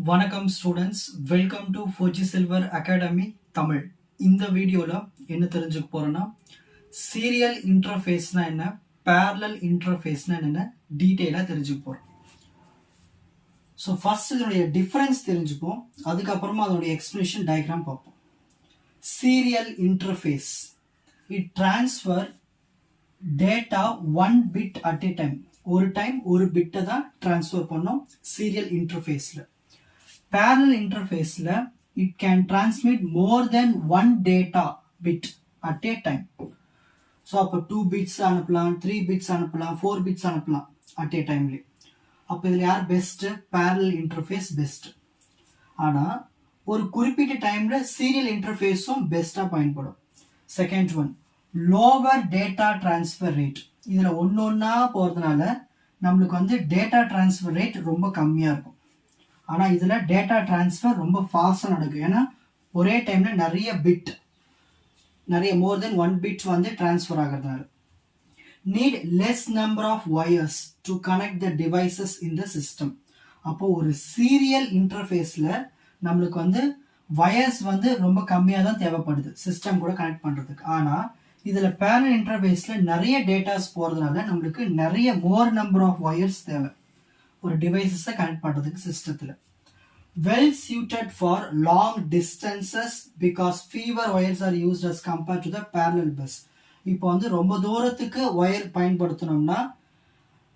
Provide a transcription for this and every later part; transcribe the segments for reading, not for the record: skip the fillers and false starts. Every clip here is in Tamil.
வணக்கம் students, welcome to Fauji silver academy Tamil. இந்த வீடியோவில் என்ன தெரிஞ்சுக்க போகிறோன்னா, சீரியல் இன்டர்ஃபேஸ்னா என்ன, பேரலல் இன்டர்ஃபேஸ்னா என்னென்ன டீட்டெயிலாக தெரிஞ்சுக்க போகிறோம். ஸோ ஃபர்ஸ்ட் இதனுடைய டிஃப்ரென்ஸ் தெரிஞ்சுப்போம், அதுக்கப்புறமா அதனுடைய எக்ஸ்பிளேஷன் டயக்ராம் பார்ப்போம். Serial interface it transfer data 1 bit at a time. ஒரு டைம் ஒரு பிட்டை தான் டிரான்ஸ்ஃபர் பண்ணோம் serial இன்டர்ஃபேஸில். Parallel interface it can transmit more than one data bit at a time. So அப்போ 2 bits அனுப்பலாம், 3 bits அனுப்பலாம், 4 bits அனுப்பலாம் at a time. அப்போ இதில் யார் பெஸ்ட்? parallel interface best. ஆனால் ஒரு குறிப்பிட்ட டைம்ல சீரியல் இன்டர்ஃபேஸும் பெஸ்ட்டாக பயன்படும். Second one, lower data transfer rate. இதில் ஒன்றா போகிறதுனால நம்மளுக்கு டேட்டா டிரான்ஸ்ஃபர் ரேட் ரொம்ப கம்மியாக இருக்கும். ஆனால் இதில் டேட்டா டிரான்ஸ்ஃபர் ரொம்ப ஃபாஸ்ட்டாக நடக்கும். ஏன்னா ஒரே டைமில் நிறைய மோர் தென் 1 பிட் டிரான்ஸ்ஃபர் ஆகிறதுனால. Need less number of wires to connect the devices in the system. அப்போ ஒரு சீரியல் இன்டர்ஃபேஸில் நம்மளுக்கு வயர்ஸ் ரொம்ப கம்மியாக தான் தேவைப்படுது சிஸ்டம் கூட கனெக்ட் பண்ணுறதுக்கு. ஆனால் இதில் பேரலல் இன்டர்ஃபேஸில் நிறைய டேட்டாஸ் போகிறதுனால நம்மளுக்கு நிறைய மோர் நம்பர் ஆஃப் வயர்ஸ் தேவை ஒரு டிவைசஸை கனெக்ட் பண்ணுறதுக்கு சிஸ்டத்தில். Well suited for long distances because fewer wires are used as compared to the parallel bus. இப்போ ரொம்ப தூரத்துக்கு ஒயர் பயன்படுத்தணும்னா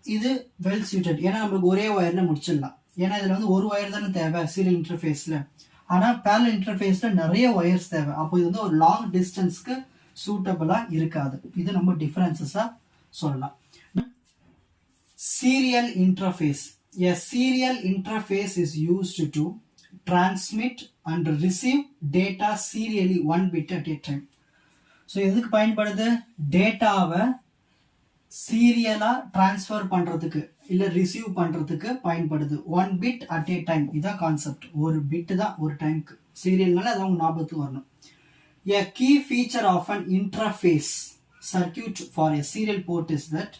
இது வெல் suited. ஏன்னா நம்மளுக்கு ஒரே ஒயரில் முடிச்சிடலாம். ஏன்னா இதில் ஒரு ஒயர் தானே தேவை சீரியல் இன்டர்ஃபேஸில். ஆனால் பேரலல் இன்டர்ஃபேஸில் நிறைய ஒயர்ஸ் தேவை. அப்போ இது ஒரு லாங் டிஸ்டன்ஸ்க்கு சூட்டபிளாக இருக்காது. இது நம்ம டிஃபரன்சஸாக சொல்லலாம். Serial interface. A serial interface is used to transmit and receive data serially 1 bit at a time. So எதுக்கு பயன்படுது? டேட்டாவை சீரியலா டிரான்ஸ்ஃபர் பண்றதுக்கு இல்ல ரிசீவ் பண்றதுக்கு பயன்படுது. 1 bit at a time. இதான் கான்செப்ட். ஒரு பிட் தான் ஒரு டைம்க்கு. சீரியல்னால அதான் உங்க ஞாபகத்துக்கு வரணும். A key feature of an interface circuit for a serial port is that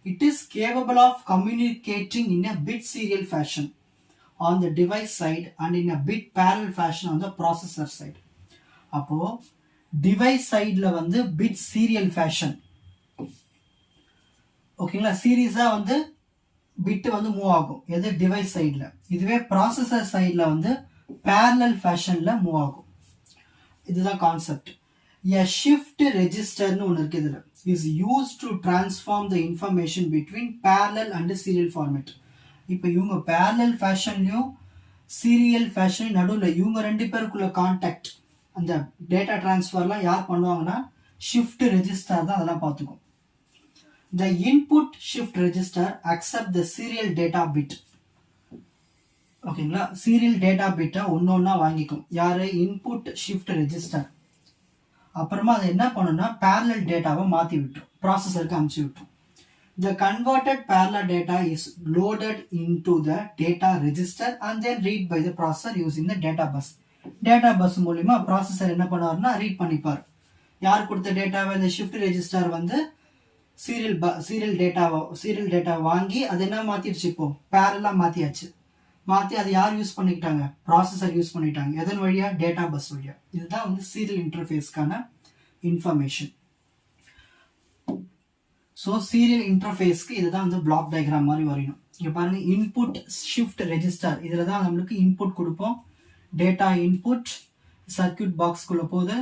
it is capable of communicating in a bit serial fashion on the device side and in a bit parallel fashion on the processor side. அப்போ டிவைஸ் சைடில் பிட் சீரியல் ஃபேஷன், ஓகேங்களா, சீரீஸா பிட் மூவ் ஆகும். எது? டிவைஸ் சைடில். இதுவே ப்ராசஸர் சைடில் பேரலல் ஃபேஷன்ல மூவ் ஆகும். இதுதான் கான்செப்ட். A shift register னு ஒன்று இருக்கு. இதில் is used to transform the information between parallel and serial format. இப்போ இவங்க parallel ஃபேஷன்லையும் சீரியல் ஃபேஷன் நடுவில் இவங்க ரெண்டு பேருக்குள்ள கான்டாக்ட், அந்த டேட்டா டிரான்ஸ்ஃபர்லாம் யார் பண்ணுவாங்கன்னா ஷிஃப்ட் ரெஜிஸ்டர் தான் அதெல்லாம் பார்த்துக்கும். The input shift register accept the serial data bit. ஓகேங்களா, சீரியல் டேட்டா பிட்டை ஒன்னொன்னா வாங்கிக்கும். யாரு? Input shift register. அப்புறமா அது என்ன பண்ணுன்னா பேரலல் டேட்டாவை மாற்றி விட்டுரும், ப்ராசஸருக்கு அனுப்பிச்சு விட்டுரும். The converted parallel data is loaded into the data register and then read by the processor using the data bus. Data bus மூலிமா ப்ராசஸர் என்ன பண்ணுவார்னா ரீட் பண்ணிப்பார். யார் கொடுத்த டேட்டாவை? இந்த ஷிஃப்ட் ரெஜிஸ்டர் சீரியல் டேட்டாவை வாங்கி அது என்ன மாற்றிடுச்சு, இப்போ பேரலாக மாற்றியாச்சு. மாற்றி அது யார் யூஸ் பண்ணிக்கிட்டாங்க? ப்ராசஸர் யூஸ் பண்ணிட்டாங்க. எதன் வழியா? டேட்டா பஸ் வழியா. இதுதான் சீரியல் இன்டர்ஃபேஸ்க்கான இன்ஃபர்மேஷன். ஸோ சீரியல் இன்டர்ஃபேஸ்க்கு இதுதான் பிளாக் டயக்ராம் மாதிரி வரையணும். இங்கே பாருங்க, இன்புட் ஷிஃப்ட் ரெஜிஸ்டர். இதில் தான் நம்மளுக்கு இன்புட் கொடுப்போம். டேட்டா இன்புட் சர்க்கியூட் பாக்ஸ்குள்ள போது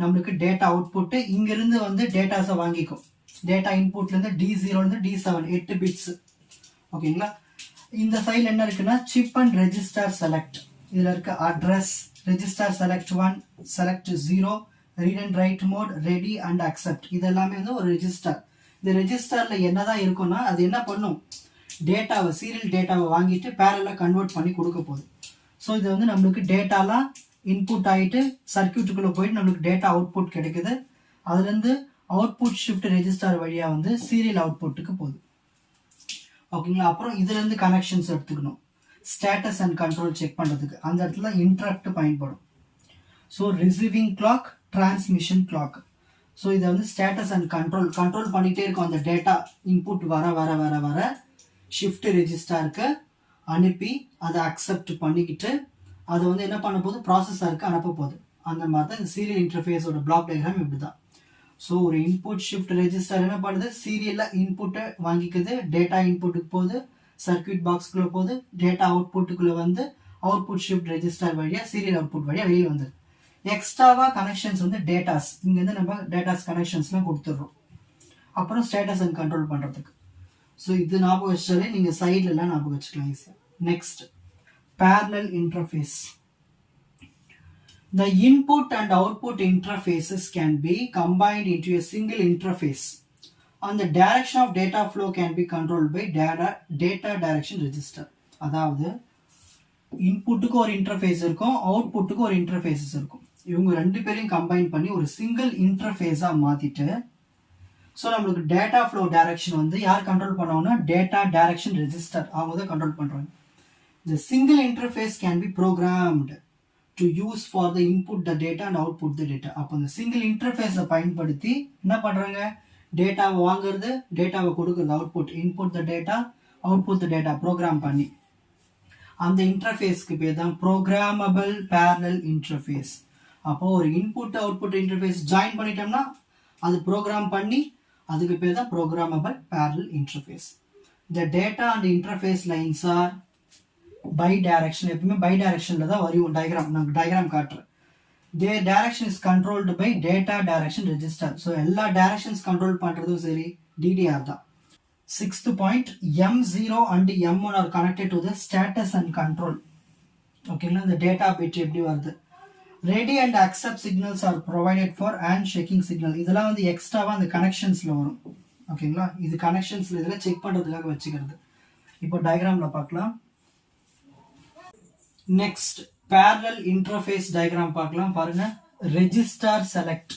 நம்மளுக்கு டேட்டா அவுட்புட்டு இங்கிருந்து டேட்டாஸை வாங்கிக்கும். Data இன்புட்லேருந்து D0 D7 8 bits. ஓகேங்களா, இந்த சைடில் என்ன இருக்குன்னா சிப் அண்ட் ரெஜிஸ்டர் செலக்ட். இதில் இருக்க address, register select 1, select 0, read and write mode, ready and accept. இது எல்லாமே ஒரு ரெஜிஸ்டர். இந்த ரெஜிஸ்டரில் என்னதான் இருக்குன்னா அது என்ன பண்ணும்? டேட்டாவை, சீரியல் டேட்டாவை வாங்கிட்டு பேரலாக கன்வெர்ட் பண்ணி கொடுக்க போகுது. ஸோ இது நம்மளுக்கு டேட்டாலாம் இன்புட் ஆகிட்டு சர்க்கியூட்டுக்குள்ளே போயிட்டு நம்மளுக்கு டேட்டா அவுட்புட் கிடைக்குது. அதுலேருந்து அவுட்புட் ஷிஃப்ட் ரெஜிஸ்டர் வழியாக சீரியல் அவுட்புட்டுக்கு போகுது. ஓகேங்களா, அப்புறம் இதுல இருந்து கனெக்ஷன்ஸ் எடுத்துக்கணும். ஸ்டேட்டஸ் அண்ட் கண்ட்ரோல் செக் பண்றதுக்கு அந்த இடத்துல இன்டரப்ட் பயன்படும். So receiving clock, transmission clock. So இதை ஸ்டேட்டஸ் அண்ட் கண்ட்ரோல் பண்ணிட்டே இருக்கும். அந்த டேட்டா இன்புட் வர வர வர வர ஷிஃப்ட் ரெஜிஸ்டருக்கு அனுப்பி அதை அக்செப்ட் பண்ணிக்கிட்டு அதை வந்து என்ன பண்ண போகுது, ப்ராசஸருக்கு அனுப்ப போகுது. அந்த மாதிரி தான் இந்த சீரியல் இன்டர்ஃபேஸோட பிளாக் டயக்ராம் இப்படி தான். ஸோ ஒரு இன்புட் ஷிஃப்ட் ரெஜிஸ்டர் என்ன பண்ணுது, சீரியலில் இன்புட்டை வாங்கிக்குது, டேட்டா இன்புட்டுக்கு போகுது, சர்க்யூட் பாக்ஸ்குள்ளே போகுது, டேட்டா அவுட்புட்டுக்குள்ளே வந்து அவுட்புட் ஷிஃப்ட் ரெஜிஸ்டர் வழியாக சீரியல் அவுட்புட் வழியாக வெளியில் வந்துது. எக்ஸ்ட்ராவாக கனெக்ஷன்ஸ் வந்து டேட்டாஸ், இங்கேருந்து நம்ம டேட்டாஸ் கனெக்ஷன்ஸ்லாம் கொடுத்துட்றோம். அப்புறம் ஸ்டேட்டஸ் அண்ட் கண்ட்ரோல் பண்ணுறதுக்கு. ஸோ இது ஞாபகம் வச்சாலே நீங்கள் சைட்லலாம் ஞாபகம் வச்சுக்கலாம் ஈஸியாக. Next, parallel interface. The input and output interfaces can be combined into a single interface, and the direction of data flow can be controlled by data direction register. அதாவது இன்புட்டுக்கு ஒரு இன்டர்ஃபேஸ் இருக்கும், அவுட்புட்டுக்கு ஒரு இன்டர்ஃபேஸஸ் இருக்கும். இவங்க ரெண்டு பேரையும் கம்பைன் பண்ணி ஒரு சிங்கிள் இன்டர்ஃபேஸாக மாற்றிட்டு, ஸோ நம்மளுக்கு டேட்டா ஃப்ளோ டைரக்ஷன் வந்து யார் கண்ட்ரோல் பண்ணுவாங்கன்னா டேட்டா டைரக்ஷன் ரெஜிஸ்டர், அவங்க தான் கண்ட்ரோல் பண்ணுறாங்க. The single interface can be programmed to use for the input the data and output the data. அப்போ இந்த சிங்கிள் இன்டர்ஃபேஸை பயன்படுத்தி என்ன பண்ணுறாங்க, டேட்டாவை வாங்குறது, டேட்டாவை கொடுக்குறது, output, input the data, output the data program பண்ணி, அந்த இன்டர்ஃபேஸ்க்கு பேர் தான் ப்ரோக்ராமபிள் பேரலல் இன்டர்ஃபேஸ். அப்போ ஒரு இன்புட் அவுட்புட் இன்டர்ஃபேஸ் ஜாயின் பண்ணிட்டோம்னா அது ப்ரோக்ராம் பண்ணி அதுக்கு பேர் தான் programmable parallel interface. The data and interface lines are bi direction, எப்பவுமே பை டைரக்ஷன்ல தான் வரும் டயக்ராம். நான் டயக்ராம் காட்டுறேன். Their direction is controlled by data direction register. So எல்லா டைரக்ஷன்ஸ் கண்ட்ரோல் பண்ணுறதும் சரி டிடிஆர் தான். 6th point, M0 and M1 are connected to the status and control. ஓகேங்களா, இந்த டேட்டா பிட் எப்படி வருது. Ready and accept signals are provided for handshaking signal. இதெல்லாம் வந்து எக்ஸ்ட்ராவாக அந்த கனெக்ஷன்ஸில் வரும். ஓகேங்களா, இது கனெக்ஷன்ஸில் இதெல்லாம் செக் பண்ணுறதுக்காக வச்சுக்கிறது. இப்போ டயக்ராமில் பார்க்கலாம். நெக்ஸ்ட், parallel interface diagram பார்க்கலாம். பாருங்க, ரெஜிஸ்டார் செலக்ட்.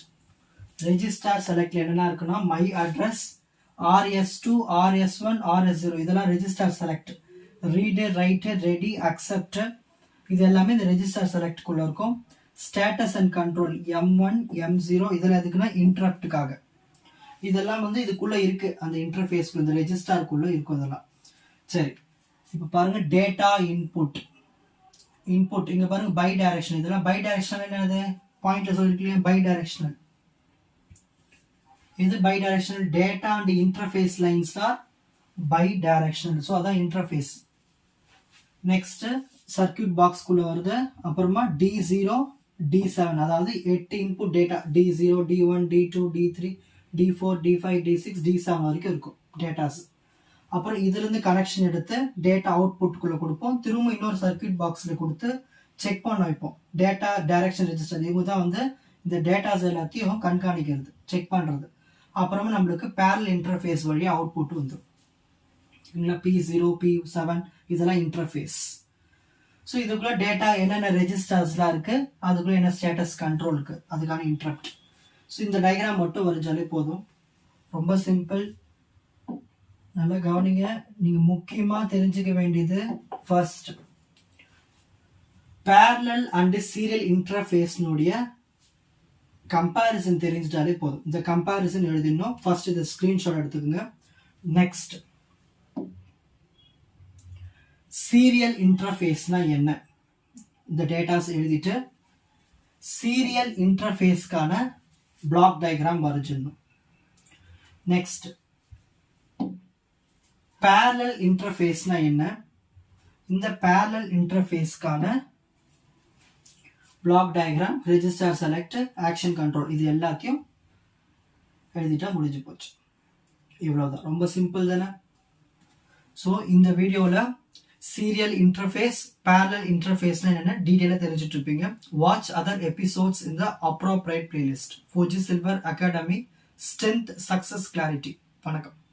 ரெஜிஸ்டார் செலக்ட்ல என்னென்ன இருக்குன்னா my address, RS2, RS1, RS0 இதெல்லாம் registrar select. Read, right, ready, accept இது எல்லாமே இந்த ரெஜிஸ்டார் செலக்ட் குள்ள இருக்கும். Status and control M1, M0 இதெல்லாம் எதுக்குன்னா இன்டரப்டுக்காக. இதெல்லாம் வந்து இதுக்குள்ள இருக்கு, அந்த இன்டர்ஃபேஸ்க்குள்ள, இந்த ரெஜிஸ்டாருக்குள்ள இருக்கும் இதெல்லாம். சரி, இப்போ பாருங்க டேட்டா இன்புட். இன்புட் இங்க பாருங்க பை டைரக்ஷன். இதெல்லாம் பை டைரக்ஷனல் என்னது, பாயிண்ட்ல சொல்லிருக்கீங்க பை டைரக்ஷனல். இது bidirectional. Data and interface lines are bidirectional. So அதான் இன்டர்ஃபேஸ். நெக்ஸ்ட், சர்க்யூட் பாக்ஸ் குள்ள வருது. அப்புறமா D0, D7 அதாவது 8 input data, D0, D1, D2, D3, D4, D5, D6, D7 வரைக்கும் இருக்கும் டேட்டாஸ். அப்புறம் இதுல இருந்து கனெக்ஷன் எடுத்து டேட்டா அவுட்புட்குள்ள கொடுப்போம். திரும்ப இன்னொரு சர்க்யூட் பாக்ஸ்ல கொடுத்து செக் பண்ண வைப்போம். டேட்டா டைரக்ஷன் ரெஜிஸ்டர் இவங்க தான் வந்து இந்த டேட்டாஸ் எல்லாத்தையும் கண்காணிக்கிறது, செக் பண்றது. அப்புறமா நம்மளுக்கு பேரலல் இன்டர்ஃபேஸ் வழியா அவுட்புட் வந்துடும். P0, P7 இதெல்லாம் இன்டர்ஃபேஸ். ஸோ இதுக்குள்ள டேட்டா என்னென்ன ரெஜிஸ்டர்ஸ்லாம் இருக்கு, அதுக்குள்ள என்ன ஸ்டேட்டஸ் கண்ட்ரோல் இருக்கு, அதுக்கான இன்டரப்ட். ஸோ இந்த டயக்ராம் மட்டும் வரைஞ்சாலே போதும். ரொம்ப சிம்பிள். நல்லா கவனிங்க. நீங்க முக்கியமா தெரிஞ்சுக்க வேண்டியது first, parallel and serial interface னுடைய கம்பேரிசன் தெரிஞ்சிட்டாலே போதும். இந்த கம்பேரிசன் எழுதிடணும். ஃபர்ஸ்ட் இதை ஸ்கிரீன்ஷாட் எடுத்துக்கோங்க. நெக்ஸ்ட், சீரியல் இன்டர்ஃபேஸ்னா என்ன, இந்த டேட்டாஸ் எழுதிட்டு சீரியல் இன்டர்ஃபேஸ்க்கான பிளாக் டயக்ராம் வரைஞ்சிடணும். நெக்ஸ்ட், parallel இன்டர்ஃபேஸ்னா என்ன, இந்த parallel இன்டர்ஃபேஸ்க்கான block diagram, register select, action control இது எல்லாத்தையும் எழுதிட்டா முடிஞ்சு போச்சு. இவ்வளவுதான், ரொம்ப சிம்பிள் தானே. ஸோ இந்த வீடியோவில் சீரியல் இன்டர்ஃபேஸ், parallel இன்டர்ஃபேஸ்னா என்ன டீடைலாக தெரிஞ்சுட்டு இருப்பீங்க. வாட்ச் அதர் எபிசோட்ஸ் இன் த appropriate playlist. Four G silver academy, strength, success, clarity. வணக்கம்.